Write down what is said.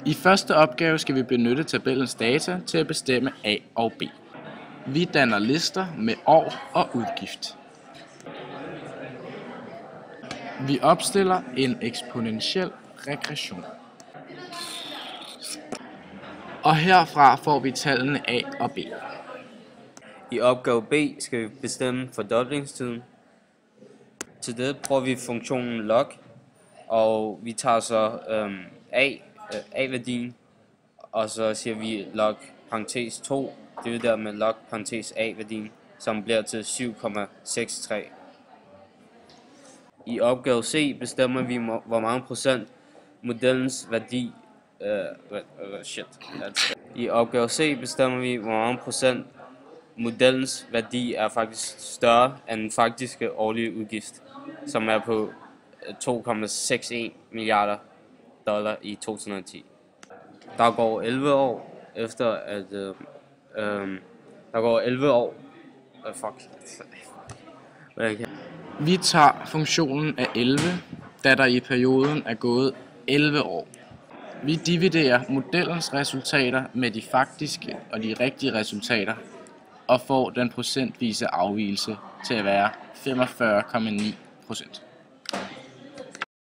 I første opgave skal vi benytte tabellens data til at bestemme A og B. Vi danner lister med år og udgift. Vi opstiller en eksponentiel regression. Og herfra får vi tallene A og B. I opgave B skal vi bestemme fordoblingstiden. Til det bruger vi funktionen log, og vi tager så A-værdien, og så siger vi log parentes 2, divideret med log parentes A-værdien, som bliver til 7,63. I opgave C bestemmer vi, hvor mange procent modellens værdi I opgave C bestemmer vi, hvor mange procent modellens værdi er faktisk større end den faktiske årlige udgift, som er på 2,61 milliarder dollar i 2010. Der går 11 år efter at Vi tager funktionen af 11, da der i perioden er gået 11 år. Vi dividerer modellens resultater med de faktiske og de rigtige resultater og får den procentvise afvigelse til at være 45,9%.